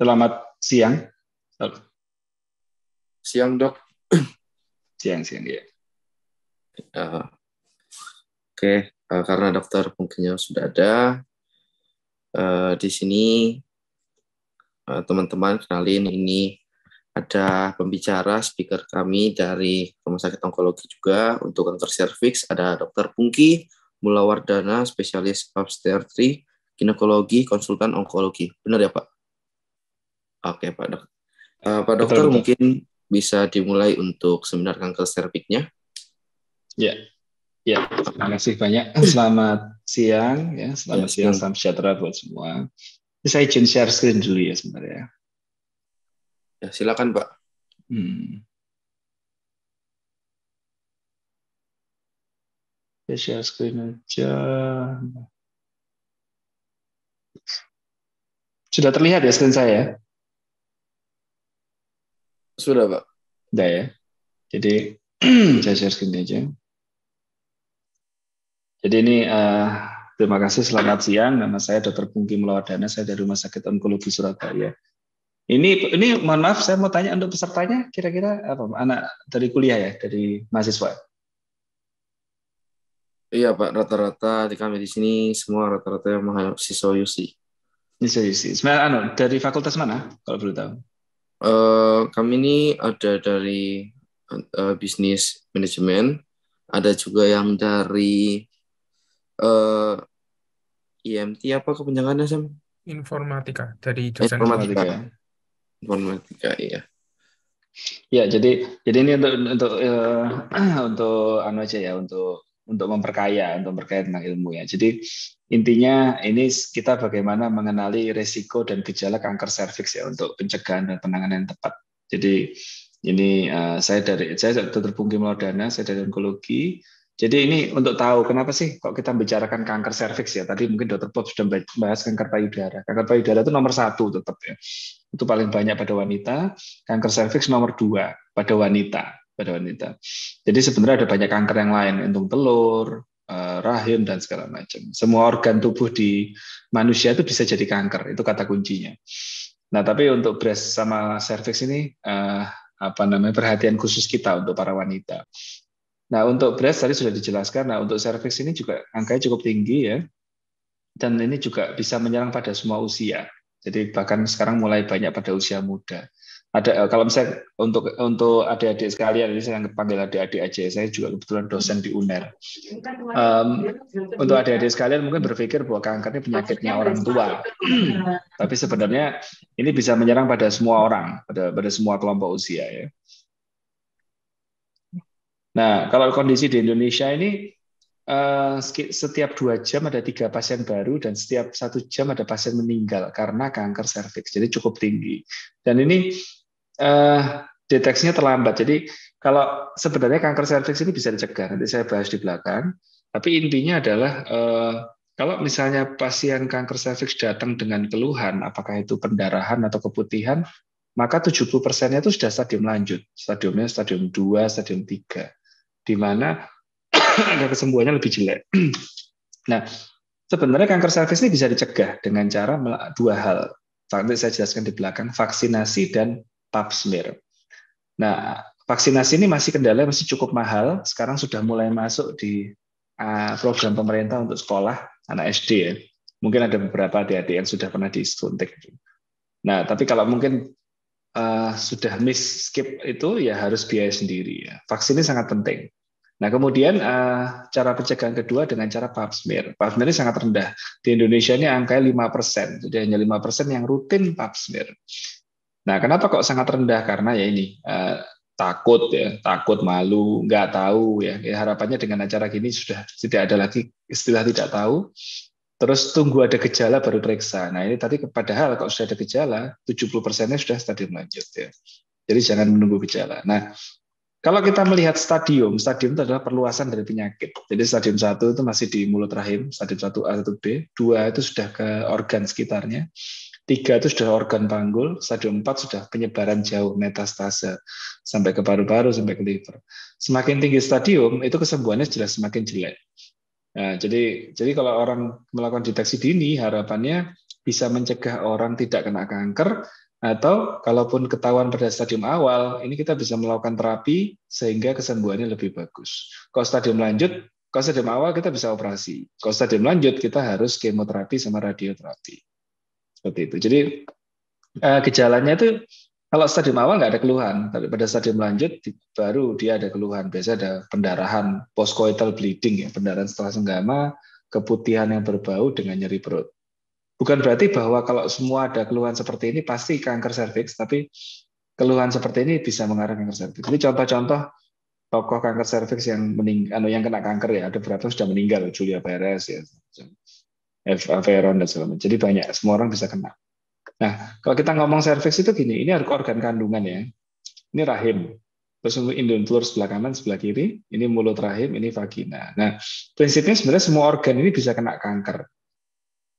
Selamat siang. Siang, Dok. Siang ya. Karena dokter mungkinnya sudah ada di sini, teman-teman kenalin, ini ada pembicara speaker kami dari Rumah Sakit Onkologi juga untuk kanker serviks. Ada Dokter Pungki Mulawardana, spesialis obstetri, ginekologi, konsultan onkologi. Benar ya, Pak? Oke, Pak Dok. Pak Dokter, Betul. mungkin bisa dimulai untuk seminar kanker serviksnya. Ya, terima kasih banyak. Selamat siang ya, selamat siang, salam sejahtera buat semua. Saya izin share screen dulu ya sebenarnya. Ya, silakan, Pak. Saya share screen aja. Sudah terlihat ya screen saya? Sudah, Pak. Sudah ya. Jadi saya share screen aja. Jadi ini terima kasih, selamat siang. Nama saya Dr. Pungki Mulawardana, saya dari Rumah Sakit Onkologi Surabaya. Ini mohon maaf, saya mau tanya untuk pesertanya, kira-kira apa? Anak dari kuliah ya, dari mahasiswa? Iya, Pak, rata-rata di kami di sini semua rata-rata yang mahasiswa UC. Sebenarnya dari fakultas mana kalau boleh tahu? Kami ini ada dari bisnis manajemen, ada juga yang dari IMT, apa kepanjangannya, Sam? Informatika, dari jurusan Informatika, iya. Ya, jadi ini untuk anu aja ya, untuk memperkaya tentang ilmu ya. Jadi intinya ini kita bagaimana mengenali risiko dan gejala kanker serviks ya untuk pencegahan dan penanganan yang tepat. Jadi ini saya Dr. Pungki Mulawardana, saya dari onkologi. Jadi ini untuk tahu kenapa sih kok kita bicarakan kanker serviks ya. Tadi mungkin Dr. Bob sudah bahas kanker payudara. Kanker payudara itu nomor 1 tetap ya. Itu paling banyak pada wanita. Kanker serviks nomor 2 pada wanita. Jadi sebenarnya ada banyak kanker yang lain, entung telur, rahim dan segala macam. Semua organ tubuh di manusia itu bisa jadi kanker. Itu kata kuncinya. Nah, tapi untuk breast sama serviks ini perhatian khusus kita untuk para wanita. Nah, untuk breast tadi sudah dijelaskan. Nah, untuk serviks ini juga angkanya cukup tinggi ya. Dan ini juga bisa menyerang pada semua usia. Jadi bahkan sekarang mulai banyak pada usia muda. Ada kalau misalnya untuk adik-adik sekalian, ini saya panggil adik-adik aja. Saya juga kebetulan dosen di UNER. Untuk adik-adik sekalian mungkin berpikir bahwa kanker ini penyakitnya orang tua. Tapi sebenarnya ini bisa menyerang pada semua orang, pada semua kelompok usia ya. Nah, kalau kondisi di Indonesia ini setiap 2 jam ada 3 pasien baru dan setiap 1 jam ada pasien meninggal karena kanker serviks. Jadi cukup tinggi. Dan ini deteksinya terlambat. Jadi kalau sebenarnya kanker serviks ini bisa dicegah. Nanti saya bahas di belakang. Tapi intinya adalah kalau misalnya pasien kanker serviks datang dengan keluhan, apakah itu pendarahan atau keputihan, maka 70%-nya itu sudah stadium lanjut. Stadiumnya stadium 2, stadium 3. Di mana ada kesembuhannya lebih jelek. Nah, sebenarnya kanker serviks ini bisa dicegah dengan cara 2 hal. Nanti saya jelaskan di belakang, vaksinasi dan pap smear. Nah, vaksinasi ini masih kendala, masih cukup mahal. Sekarang sudah mulai masuk di program pemerintah untuk sekolah anak SD ya. Mungkin ada beberapa adik-adik yang sudah pernah disuntik. Nah, tapi kalau mungkin sudah miss skip itu ya harus biaya sendiri ya. Vaksin ini sangat penting. Nah, kemudian cara pencegahan kedua dengan cara pap smear. Pap smear ini sangat rendah. Di Indonesia ini angkanya 5%. Jadi hanya 5% yang rutin pap smear. Nah, kenapa kok sangat rendah? Karena ya ini takut, malu, nggak tahu ya. Harapannya dengan acara gini sudah tidak ada lagi istilah tidak tahu. Terus tunggu ada gejala baru periksa. Nah, ini tadi padahal kalau sudah ada gejala, 70%-nya sudah stadium lanjut ya. Jadi jangan menunggu gejala. Nah, kalau kita melihat stadium itu adalah perluasan dari penyakit. Jadi stadium 1 itu masih di mulut rahim, stadium 1A, 1B, 2 itu sudah ke organ sekitarnya, 3 itu sudah organ panggul, stadium 4 sudah penyebaran jauh, metastase, sampai ke paru-paru, sampai ke liver. Semakin tinggi stadium, itu kesembuhannya jelas semakin jelek. Nah, jadi kalau orang melakukan deteksi dini, harapannya bisa mencegah orang tidak kena kanker, Atau kalaupun ketahuan pada stadium awal, ini kita bisa melakukan terapi sehingga kesembuhannya lebih bagus. Kalau stadium lanjut, kalau stadium awal kita bisa operasi. Kalau stadium lanjut kita harus kemoterapi sama radioterapi. Seperti itu. Jadi gejalanya itu kalau stadium awal nggak ada keluhan, tapi pada stadium lanjut baru dia ada keluhan. Biasanya ada pendarahan postcoital bleeding, ya, pendarahan setelah senggama, keputihan yang berbau dengan nyeri perut. Bukan berarti bahwa kalau semua ada keluhan seperti ini pasti kanker serviks, tapi keluhan seperti ini bisa mengarah kanker serviks. Jadi contoh-contoh tokoh kanker serviks yang yang kena kanker ya, ada beberapa sudah meninggal, Julia Perez ya, Eva Peron dan segala macam. Jadi banyak, semua orang bisa kena. Nah, kalau kita ngomong serviks itu gini, ini organ kandungan ya. Ini rahim. Terus indung telur sebelah kanan, sebelah kiri. Ini mulut rahim, ini vagina. Nah, prinsipnya sebenarnya semua organ ini bisa kena kanker.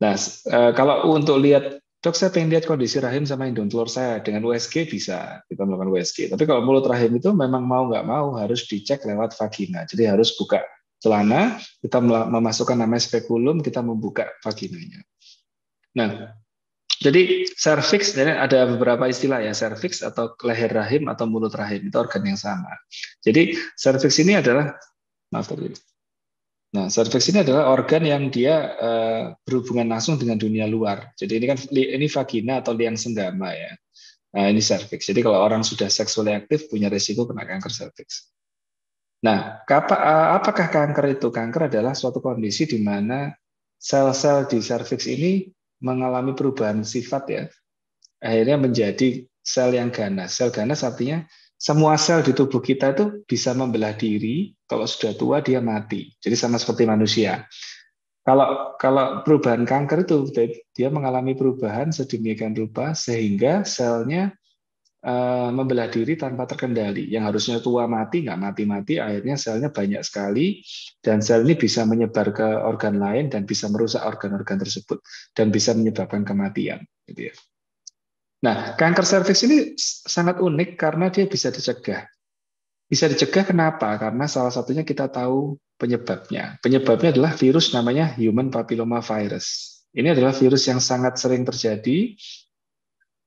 Nah, kalau untuk lihat, dok saya pengen lihat kondisi rahim sama indung telur saya, dengan USG bisa kita melakukan USG. Tapi kalau mulut rahim itu memang mau nggak mau harus dicek lewat vagina. Jadi harus buka celana, kita memasukkan namanya spekulum, kita membuka vaginanya. Nah, jadi serviks ada beberapa istilah ya, serviks atau leher rahim atau mulut rahim itu organ yang sama. Jadi serviks ini adalah serviks ini adalah organ yang dia berhubungan langsung dengan dunia luar. Jadi ini vagina atau liang senggama ya. Nah, ini serviks. Jadi kalau orang sudah seksual aktif punya risiko kena kanker serviks. Nah, apakah kanker itu? Kanker adalah suatu kondisi di mana sel-sel di serviks ini mengalami perubahan sifat ya, akhirnya menjadi sel yang ganas. Sel ganas artinya semua sel di tubuh kita itu bisa membelah diri, kalau sudah tua dia mati. Jadi sama seperti manusia. Kalau perubahan kanker itu dia mengalami perubahan sedemikian rupa sehingga selnya membelah diri tanpa terkendali. Yang harusnya tua mati, nggak mati-mati, akhirnya selnya banyak sekali, dan sel ini bisa menyebar ke organ lain dan bisa merusak organ-organ tersebut, dan bisa menyebabkan kematian. Gitu ya. Nah, kanker serviks ini sangat unik karena dia bisa dicegah. Bisa dicegah kenapa? Karena salah satunya kita tahu penyebabnya. Penyebabnya adalah virus namanya human papilloma virus. Ini adalah virus yang sangat sering terjadi,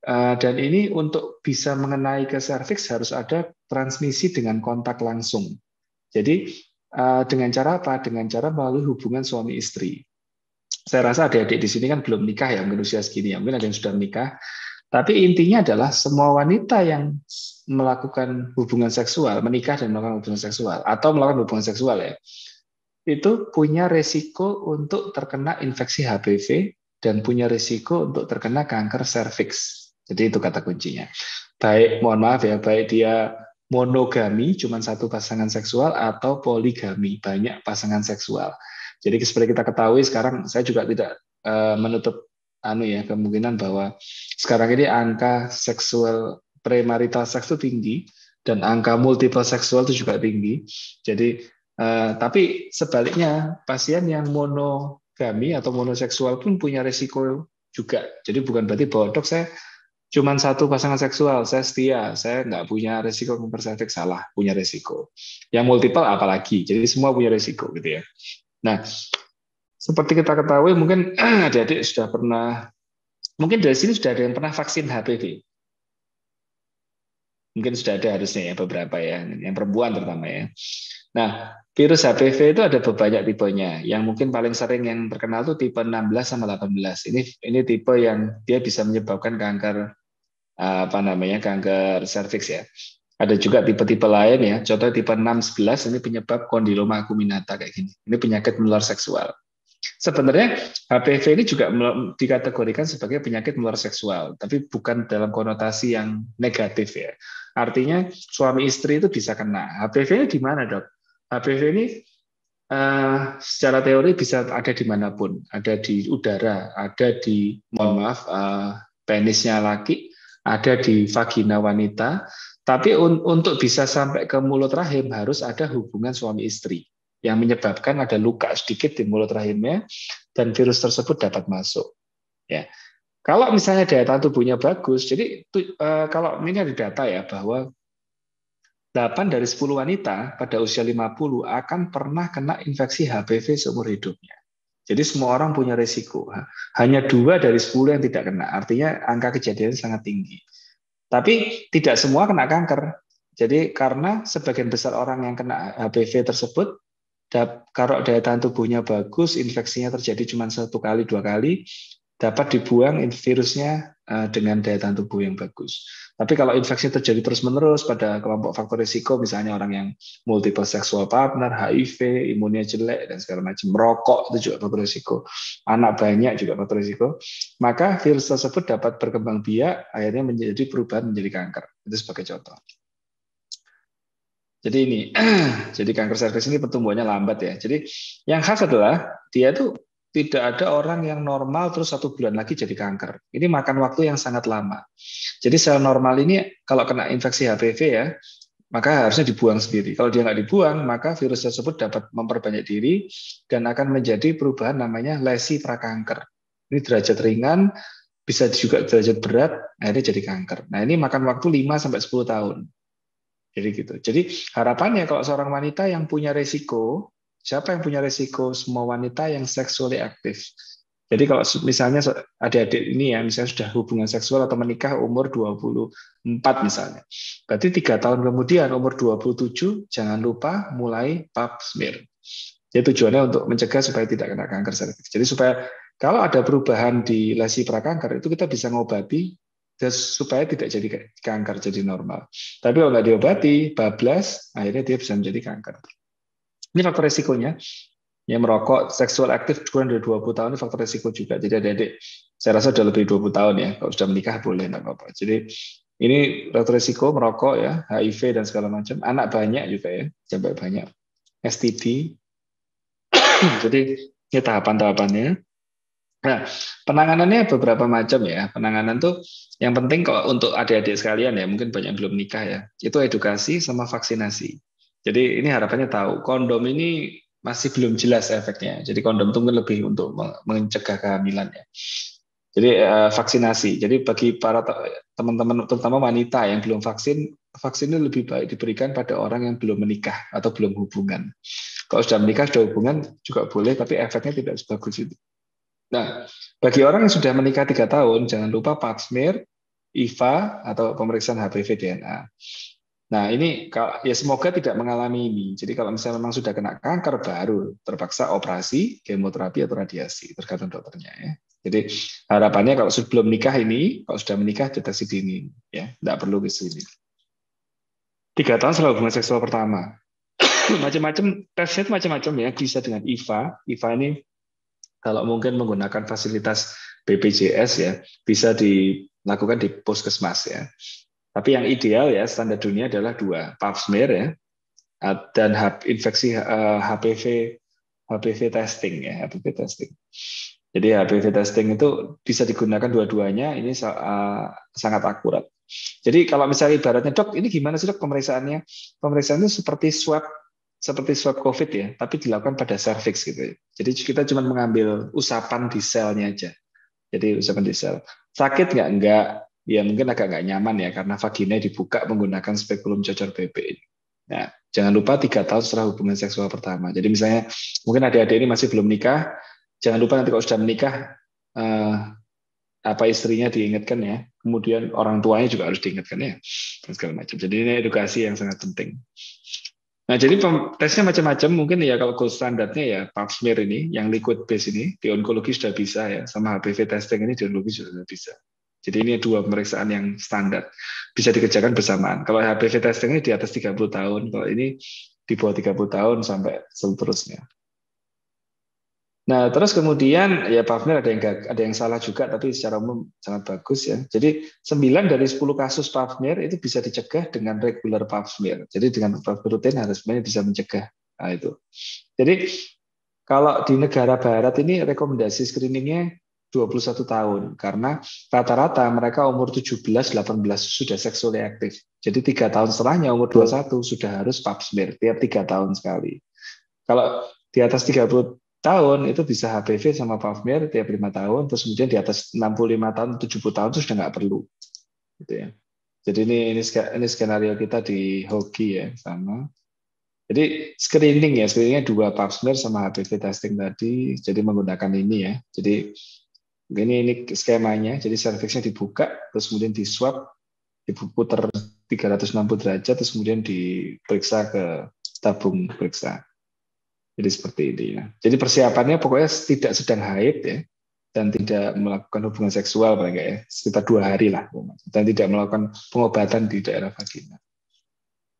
dan ini untuk bisa mengenai ke serviks harus ada transmisi dengan kontak langsung. Jadi dengan cara apa? Dengan cara melalui hubungan suami istri. Saya rasa adik-adik di sini kan belum nikah ya, mungkin usia segini ya, mungkin ada yang sudah menikah. Tapi intinya adalah semua wanita yang melakukan hubungan seksual, menikah dan melakukan hubungan seksual, atau melakukan hubungan seksual ya, itu punya resiko untuk terkena infeksi HPV dan punya resiko untuk terkena kanker serviks. Jadi itu kata kuncinya. Baik, mohon maaf ya, baik dia monogami, cuma satu pasangan seksual, atau poligami, banyak pasangan seksual. Jadi seperti kita ketahui sekarang, saya juga tidak menutup kemungkinan bahwa sekarang ini angka seksual premarital seks itu tinggi dan angka multiple seksual itu juga tinggi. Jadi tapi sebaliknya pasien yang monogami atau monoseksual pun punya risiko juga. Jadi bukan berarti bahwa dok saya cuma satu pasangan seksual, saya setia, saya nggak punya risiko kanker serviks, salah, punya risiko. Yang multiple apalagi, jadi semua punya risiko gitu ya. Nah, seperti kita ketahui mungkin adik-adik sudah pernah, mungkin dari sini sudah ada yang pernah vaksin HPV. Mungkin sudah ada harusnya ya beberapa ya, yang perempuan terutama ya. Nah, virus HPV itu ada banyak tipenya. Yang mungkin paling sering yang terkenal itu tipe 16 sama 18. Ini tipe yang dia bisa menyebabkan kanker kanker serviks ya. Ada juga tipe-tipe lain ya. Contoh tipe 6-11 ini penyebab kondiloma acuminata kayak gini. Ini penyakit menular seksual. Sebenarnya HPV ini juga dikategorikan sebagai penyakit menular seksual, tapi bukan dalam konotasi yang negatif ya. Artinya suami istri itu bisa kena. HPV-nya di mana, dok? HPV ini secara teori bisa ada dimanapun. Ada di udara, ada di, penisnya laki, ada di vagina wanita, tapi untuk bisa sampai ke mulut rahim harus ada hubungan suami istri yang menyebabkan ada luka sedikit di mulut rahimnya dan virus tersebut dapat masuk. Ya, kalau misalnya daya tahan tubuhnya bagus, jadi kalau ini ada data ya bahwa 8 dari 10 wanita pada usia 50 akan pernah kena infeksi HPV seumur hidupnya. Jadi semua orang punya risiko. Hanya 2 dari 10 yang tidak kena. Artinya angka kejadian sangat tinggi. Tapi tidak semua kena kanker. Jadi karena sebagian besar orang yang kena HPV tersebut, kalau daya tahan tubuhnya bagus, infeksinya terjadi cuma 1 kali, 2 kali, dapat dibuang virusnya dengan daya tahan tubuh yang bagus. Tapi kalau infeksi terjadi terus-menerus pada kelompok faktor risiko, misalnya orang yang multiple sexual partner, HIV, imunnya jelek, dan segala macam, merokok itu juga faktor risiko, anak banyak juga faktor risiko, maka virus tersebut dapat berkembang biak, akhirnya menjadi perubahan menjadi kanker. Itu sebagai contoh. Jadi ini, jadi kanker serviks ini pertumbuhannya lambat ya. Jadi yang khas adalah dia tuh tidak ada orang yang normal terus 1 bulan lagi jadi kanker. Ini makan waktu yang sangat lama. Jadi sel normal ini kalau kena infeksi HPV ya, maka harusnya dibuang sendiri. Kalau dia nggak dibuang, maka virus tersebut dapat memperbanyak diri dan akan menjadi perubahan namanya lesi prakanker. Ini derajat ringan, bisa juga derajat berat, akhirnya jadi kanker. Nah ini makan waktu 5-10 tahun. Jadi gitu. Jadi harapannya kalau seorang wanita yang punya resiko, siapa yang punya resiko? Semua wanita yang seksually aktif. Jadi kalau misalnya adik-adik ini ya, misalnya sudah hubungan seksual atau menikah umur 24 misalnya. Berarti 3 tahun kemudian umur 27, jangan lupa mulai pap smear. Jadi tujuannya untuk mencegah supaya tidak kena kanker serviks. Jadi supaya kalau ada perubahan di lesi prakanker itu kita bisa ngobati supaya tidak jadi kanker, jadi normal. Tapi kalau nggak diobati, bablas, akhirnya dia bisa menjadi kanker. Ini faktor resikonya. Yang merokok, seksual aktif kurang dari 20 tahun, ini faktor resiko juga. Jadi adik-adik, saya rasa sudah lebih 20 tahun ya. Kalau sudah menikah boleh, nggak apa-apa. Jadi ini faktor resiko merokok ya, HIV dan segala macam. Anak banyak juga ya, sampai banyak. STD. Jadi ini tahapan-tahapannya. Nah, penanganannya beberapa macam ya. Penanganan tuh yang penting kalau untuk adik-adik sekalian ya, mungkin banyak yang belum nikah ya, itu edukasi sama vaksinasi. Jadi ini harapannya tahu, kondom ini masih belum jelas efeknya. Jadi kondom itu mungkin lebih untuk mencegah kehamilan ya. Jadi vaksinasi. Jadi bagi para teman-teman, terutama wanita yang belum vaksin, vaksin ini lebih baik diberikan pada orang yang belum menikah atau belum hubungan. Kalau sudah menikah, sudah hubungan juga boleh, tapi efeknya tidak sebagus itu. Nah, bagi orang yang sudah menikah 3 tahun, jangan lupa pap smear, IVA atau pemeriksaan HPV DNA. Nah, ini ya semoga tidak mengalami ini. Jadi kalau misalnya memang sudah kena kanker baru terpaksa operasi, kemoterapi atau radiasi, tergantung dokternya ya. Jadi harapannya kalau sebelum nikah ini, kalau sudah menikah deteksi dini ya, tidak perlu ke sini. 3 tahun setelah hubungan seksual pertama. Macam-macam tesnya macam-macam ya, bisa dengan IVA. IVA ini kalau mungkin menggunakan fasilitas BPJS ya, bisa dilakukan di puskesmas ya. Tapi yang ideal ya, standar dunia adalah 2, pap smear ya, dan infeksi HPV testing ya, HPV testing. Jadi HPV testing itu bisa digunakan dua-duanya, ini sangat akurat. Jadi kalau misalnya ibaratnya, dok, ini gimana sih dok pemeriksaannya? Pemeriksaan itu seperti swab COVID ya, tapi dilakukan pada serviks gitu ya. Jadi kita cuma mengambil usapan di selnya aja. Jadi usapan di sel. Sakit nggak? Enggak. Ya mungkin agak nggak nyaman ya, karena vagina dibuka menggunakan spekulum cocor BB. Nah, jangan lupa 3 tahun setelah hubungan seksual pertama. Jadi misalnya, mungkin adik-adik ini masih belum nikah, jangan lupa nanti kalau sudah menikah, apa istrinya diingatkan ya, kemudian orang tuanya juga harus diingatkan ya, dan segala macam. Jadi ini edukasi yang sangat penting. Nah, jadi tesnya macam-macam, mungkin ya kalau gold standarnya ya pap smear ini, yang liquid base ini, di onkologi sudah bisa ya, sama HPV testing ini di onkologi sudah bisa. Jadi ini 2 pemeriksaan yang standar, bisa dikerjakan bersamaan. Kalau HPV testing ini di atas 30 tahun, kalau ini di bawah 30 tahun sampai seterusnya. Nah, terus kemudian ya pap smear ada yang salah juga, tapi secara umum sangat bagus ya. Jadi 9 dari 10 kasus pap smear itu bisa dicegah dengan regular pap smear. Jadi dengan pap smear rutin harusnya bisa mencegah. Nah, itu. Jadi kalau di negara barat ini rekomendasi screeningnya 21 tahun karena rata-rata mereka umur 17-18 sudah seksually aktif. Jadi 3 tahun setelahnya umur 21 sudah harus pap smear tiap 3 tahun sekali. Kalau di atas 30 tahun itu bisa HPV sama pap smear tiap 5 tahun, terus kemudian di atas 65 tahun, 70 tahun itu sudah nggak perlu. Gitu ya. Jadi ini skenario kita di Hoki ya, sama. Jadi screeningnya 2 pap smear sama HPV testing tadi. Jadi menggunakan ini ya. Jadi ini skemanya. Jadi serviksnya dibuka, terus kemudian di swab, diputar 360 derajat, terus kemudian diperiksa ke tabung periksa. Jadi seperti ini ya. Jadi persiapannya pokoknya tidak sedang haid ya, dan tidak melakukan hubungan seksual paling enggak ya, sekitar 2 hari lah, dan tidak melakukan pengobatan di daerah vagina.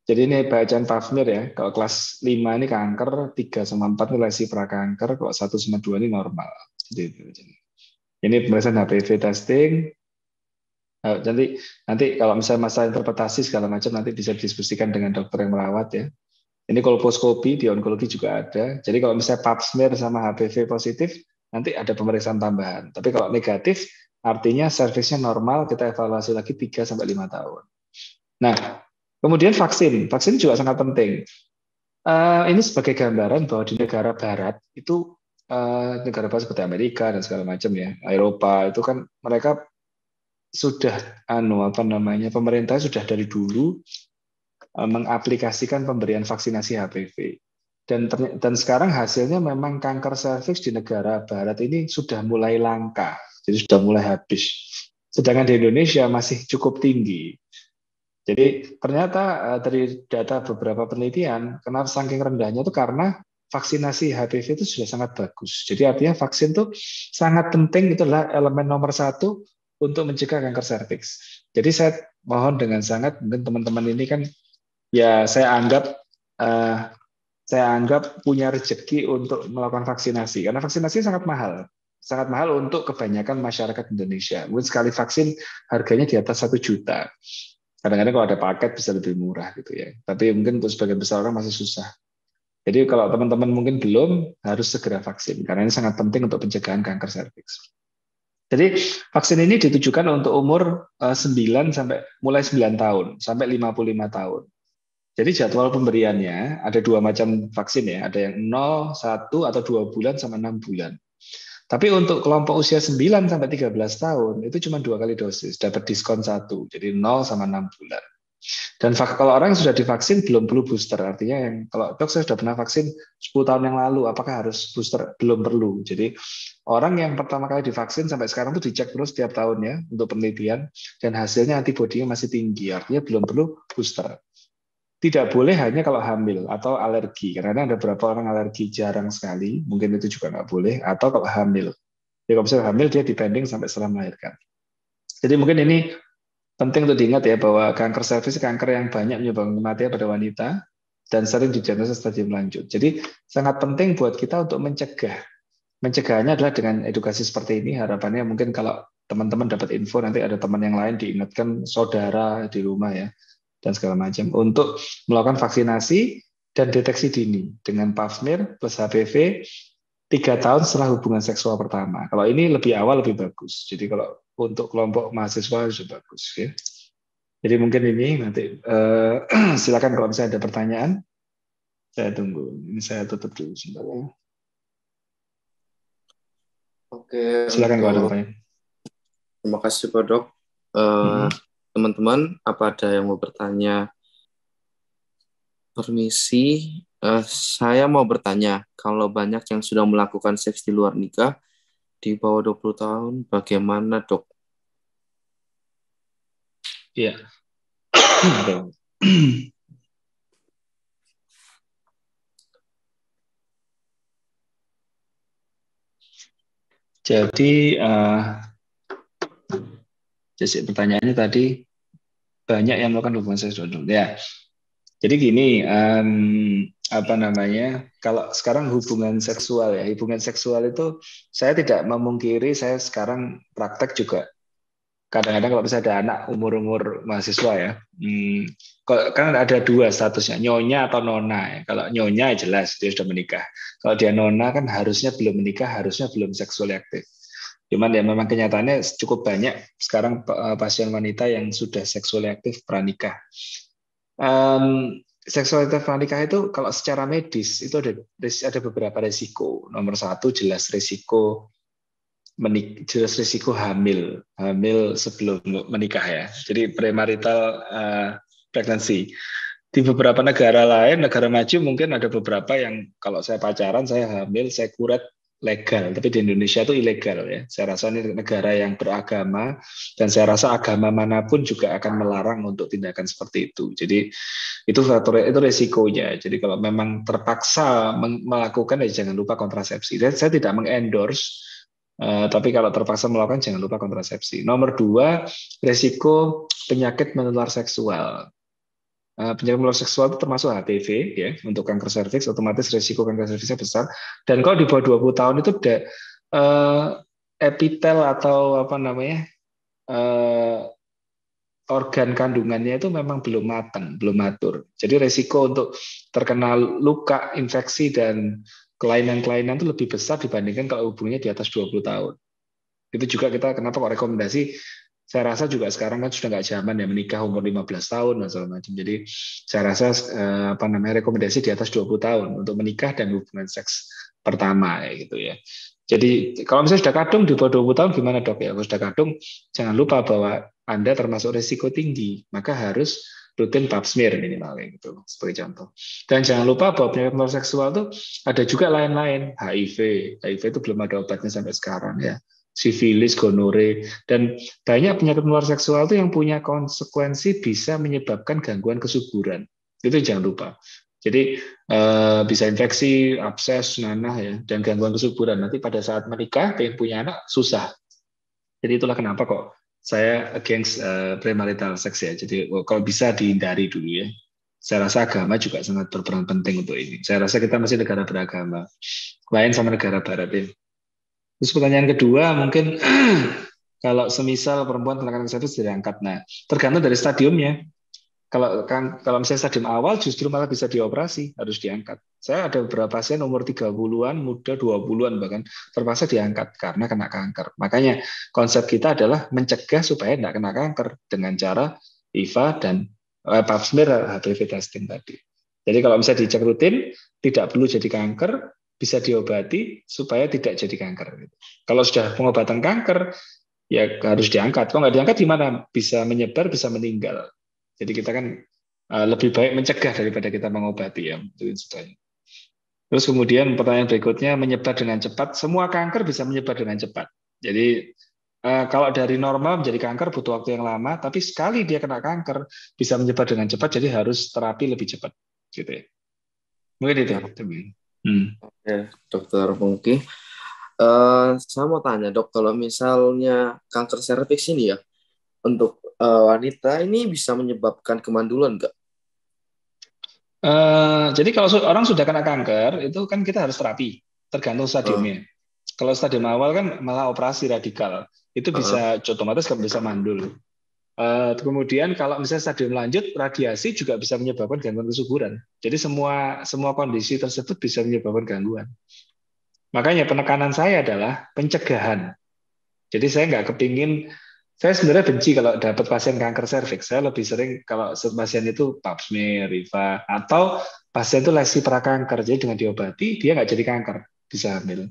Jadi ini bacaan pap smear ya. Kalau kelas 5 ini kanker, 3 sama 4 ini lesi prakanker, kalau 1 sama 2 ini normal. Jadi ini pemeriksaan HPV testing. Nanti kalau misalnya masalah interpretasi segala macam nanti bisa didiskusikan dengan dokter yang merawat ya. Ini kolposkopi di onkologi juga ada. Jadi kalau misalnya pap smear sama HPV positif, nanti ada pemeriksaan tambahan. Tapi kalau negatif, artinya serviksnya normal, kita evaluasi lagi 3 sampai 5 tahun. Nah, kemudian vaksin. Vaksin juga sangat penting. Ini sebagai gambaran bahwa di negara barat itu negara barat seperti Amerika dan segala macam ya, Eropa itu kan mereka sudah pemerintah sudah dari dulu mengaplikasikan pemberian vaksinasi HPV. Dan sekarang hasilnya memang kanker serviks di negara barat ini sudah mulai langka, jadi sudah mulai habis. Sedangkan di Indonesia masih cukup tinggi. Jadi ternyata dari data beberapa penelitian, kenapa saking rendahnya itu karena vaksinasi HPV itu sudah sangat bagus. Jadi artinya vaksin itu sangat penting, itu adalah elemen nomor 1 untuk mencegah kanker serviks. Jadi saya mohon dengan sangat, mungkin teman-teman ini kan ya saya anggap punya rezeki untuk melakukan vaksinasi karena vaksinasi sangat mahal untuk kebanyakan masyarakat Indonesia. Mungkin sekali vaksin harganya di atas 1 juta. Kadang-kadang kalau ada paket bisa lebih murah gitu ya. Tapi mungkin untuk sebagian besar orang masih susah. Jadi kalau teman-teman mungkin belum, harus segera vaksin karena ini sangat penting untuk pencegahan kanker serviks. Jadi vaksin ini ditujukan untuk umur 9 mulai 9 tahun sampai 55 tahun. Jadi jadwal pemberiannya ada 2 macam vaksin ya, ada yang 0, 1 atau 2 bulan sama 6 bulan. Tapi untuk kelompok usia 9 sampai 13 tahun itu cuma 2 kali dosis, dapat diskon 1. Jadi 0 sama 6 bulan. Dan kalau orang yang sudah divaksin belum perlu booster, artinya yang kalau dok saya sudah pernah vaksin 10 tahun yang lalu, apakah harus booster? Belum perlu. Jadi orang yang pertama kali divaksin sampai sekarang itu dicek terus setiap tahunnya untuk penelitian dan hasilnya antibodinya masih tinggi, artinya belum perlu booster. Tidak boleh hanya kalau hamil atau alergi, karena ada beberapa orang alergi jarang sekali, mungkin itu juga nggak boleh, atau kalau hamil. Jadi kalau misalnya hamil, dia dipending sampai setelah melahirkan. Jadi mungkin ini penting untuk diingat ya, bahwa kanker serviks kanker yang banyak menyebabkan kematian pada wanita, dan sering didiagnosis stadium lanjut. Jadi sangat penting buat kita untuk mencegah. Mencegahnya adalah dengan edukasi seperti ini, harapannya mungkin kalau teman-teman dapat info, nanti ada teman yang lain diingatkan, saudara di rumah ya, dan segala macam untuk melakukan vaksinasi dan deteksi dini dengan pap smear plus HPV 3 tahun setelah hubungan seksual pertama. Kalau ini lebih awal lebih bagus. Jadi kalau untuk kelompok mahasiswa sudah bagus ya. Jadi mungkin ini nanti silakan kalau misalnya ada pertanyaan, saya tunggu. Ini saya tutup dulu sebentar ya. Oke, silakan kalau ada pertanyaan. Terima kasih Pak Dok. Teman-teman, apa ada yang mau bertanya? Permisi, saya mau bertanya, kalau banyak yang sudah melakukan seks di luar nikah di bawah 20 tahun, bagaimana Dok? Iya. Jadi pertanyaannya tadi banyak yang melakukan hubungan seks ya. Jadi gini, kalau sekarang hubungan seksual itu saya tidak memungkiri, saya sekarang praktek juga. Kadang-kadang kalau misalnya ada anak umur mahasiswa ya, kan ada 2 statusnya, nyonya atau nona. Ya. Kalau nyonya jelas dia sudah menikah. Kalau dia nona kan harusnya belum menikah, harusnya belum seksual aktif. Cuman ya memang kenyataannya cukup banyak sekarang pasien wanita yang sudah seksual aktif pranikah. Seksualitas pranikah itu kalau secara medis itu ada beberapa resiko. Nomor 1 jelas risiko hamil sebelum menikah ya. Jadi premarital pregnancy. di beberapa negara lain, negara maju mungkin ada beberapa yang kalau saya pacaran, saya hamil, saya kuret legal, tapi di Indonesia itu ilegal ya. Saya rasa ini negara yang beragama dan saya rasa agama manapun juga akan melarang untuk tindakan seperti itu. Jadi itu faktor itu resikonya. Jadi kalau memang terpaksa melakukan ya jangan lupa kontrasepsi. Dan saya tidak mengendorse, tapi kalau terpaksa melakukan jangan lupa kontrasepsi. Nomor 2, resiko penyakit menular seksual. Penyakit menular seksual itu termasuk HPV ya, untuk kanker serviks otomatis risiko kanker serviksnya besar, dan kalau di bawah 20 tahun itu epitel atau apa namanya organ kandungannya itu memang belum matang, belum matur. Jadi risiko untuk terkena luka, infeksi dan kelainan-kelainan itu lebih besar dibandingkan kalau hubungannya di atas 20 tahun. Itu juga kita kenapa kok rekomendasi. Saya rasa juga sekarang kan sudah nggak zaman ya menikah umur 15 tahun dan segala macam. Jadi saya rasa rekomendasi di atas 20 tahun untuk menikah dan hubungan seks pertama ya gitu ya. Jadi kalau misalnya sudah kadung di bawah 20 tahun gimana dok ya? Kalau sudah kadung jangan lupa bahwa Anda termasuk risiko tinggi, maka harus rutin pap smear minimal gitu sebagai contoh. Dan jangan lupa bahwa penyakit menular seksual itu ada juga lain-lain, HIV itu belum ada obatnya sampai sekarang ya. Sifilis, gonore, dan banyak penyakit menular seksual itu yang punya konsekuensi bisa menyebabkan gangguan kesuburan. Itu jangan lupa. Jadi bisa infeksi, abses, nanah ya, dan gangguan kesuburan. Nanti pada saat menikah, pengen punya anak susah. Jadi itulah kenapa kok saya against premarital sex ya. Jadi kalau bisa dihindari dulu ya. Saya rasa agama juga sangat berperan penting untuk ini. Saya rasa kita masih negara beragama, lain sama negara barat ya. Terus pertanyaan kedua mungkin kalau semisal perempuan terkena kanker serviks diangkat. Nah, tergantung dari stadiumnya. Kalau misalnya stadium awal justru malah bisa dioperasi, harus diangkat. Saya ada beberapa pasien umur 30-an, muda 20-an bahkan terpaksa diangkat karena kena kanker. Makanya konsep kita adalah mencegah supaya tidak kena kanker dengan cara IVA dan pap smear HPV testing tadi. Jadi kalau misalnya dicek rutin, tidak perlu jadi kanker, bisa diobati supaya tidak jadi kanker. Kalau sudah pengobatan kanker, ya harus diangkat. Kalau nggak diangkat gimana? Bisa menyebar, bisa meninggal. Jadi kita kan lebih baik mencegah daripada kita mengobati ya. Terus kemudian pertanyaan berikutnya, menyebar dengan cepat. Semua kanker bisa menyebar dengan cepat. Jadi kalau dari normal menjadi kanker butuh waktu yang lama, tapi sekali dia kena kanker bisa menyebar dengan cepat, jadi harus terapi lebih cepat. Gitu ya. Mungkin itu. Oke, Dokter Pungki. Saya mau tanya dok, kalau misalnya kanker serviks ini ya, untuk wanita ini bisa menyebabkan kemandulan nggak? Jadi kalau orang sudah kena kanker, itu kan kita harus terapi, tergantung stadiumnya. Kalau stadium awal kan malah operasi radikal, itu bisa otomatis kan bisa mandul. Kemudian kalau misalnya stadium lanjut, radiasi juga bisa menyebabkan gangguan kesuburan. Jadi semua kondisi tersebut bisa menyebabkan gangguan. Makanya penekanan saya adalah pencegahan. Jadi saya nggak kepingin, saya sebenarnya benci kalau dapat pasien kanker serviks. Saya lebih sering kalau pasien itu pap smear, IVA, atau pasien itu lesi prakanker. Jadi dengan diobati, dia nggak jadi kanker, bisa hamil.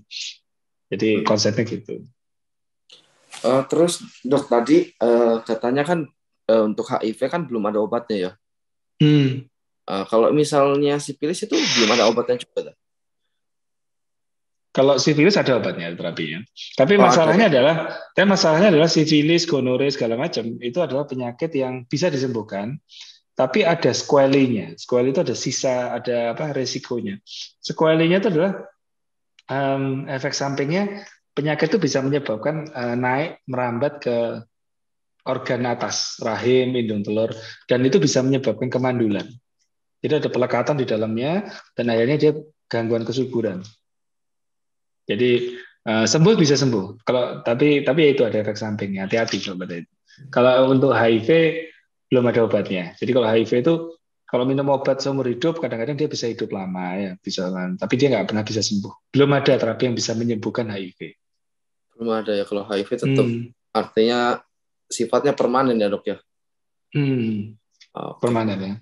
Jadi konsepnya gitu. Terus dok tadi katanya kan untuk HIV kan belum ada obatnya ya. Kalau misalnya sifilis itu belum ada obatnya juga. Kalau sifilis ada obatnya terapinya. Tapi masalahnya adalah sifilis, gonore segala macam itu adalah penyakit yang bisa disembuhkan, tapi ada sequelae-nya. Sequelae itu ada sisa, ada resikonya. Sequelae-nya itu adalah efek sampingnya. Penyakit itu bisa menyebabkan naik merambat ke organ atas, rahim, indung telur, dan itu bisa menyebabkan kemandulan. Jadi ada pelekatan di dalamnya, dan akhirnya dia gangguan kesuburan. Jadi sembuh bisa sembuh. Tapi itu ada efek sampingnya. Hati-hati coba itu. Kalau untuk HIV belum ada obatnya. Jadi kalau HIV itu kalau minum obat seumur hidup, kadang-kadang dia bisa hidup lama ya, bisa. Tapi dia nggak pernah bisa sembuh. Belum ada terapi yang bisa menyembuhkan HIV. Belum ada ya, kalau HIV tetap artinya sifatnya permanen ya dok ya. Permanen ya.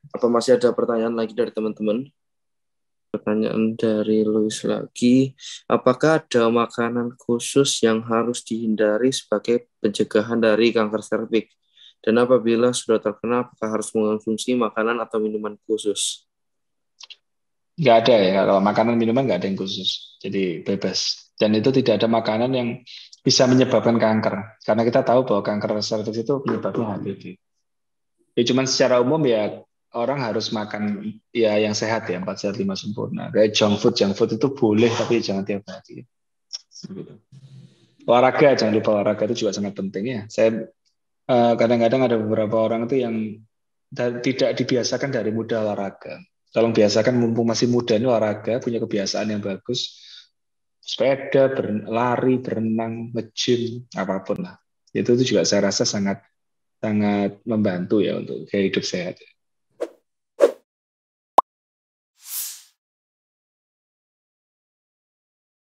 Apa masih ada pertanyaan lagi dari teman-teman? Pertanyaan dari Luis lagi, apakah ada makanan khusus yang harus dihindari sebagai pencegahan dari kanker serviks? Dan apabila sudah terkena, apakah harus mengonsumsi makanan atau minuman khusus? Nggak ada ya, kalau makanan minuman nggak ada yang khusus, jadi bebas. Dan itu tidak ada makanan yang bisa menyebabkan kanker, karena kita tahu bahwa kanker serviks itu penyebabnya HPV. Ya cuman secara umum ya orang harus makan ya yang sehat ya, 4 sehat 5 sempurna. Kayak junk food itu boleh tapi jangan tiap hari. Gitu. Olahraga, jangan lupa olahraga itu juga sangat penting ya. Saya kadang-kadang ada beberapa orang itu yang tidak dibiasakan dari muda olahraga. Tolong biasakan mumpung masih muda ini olahraga, punya kebiasaan yang bagus, sepeda, berlari, berenang, nge-gym, apapun lah. Itu juga saya rasa sangat sangat membantu ya untuk gaya hidup sehat.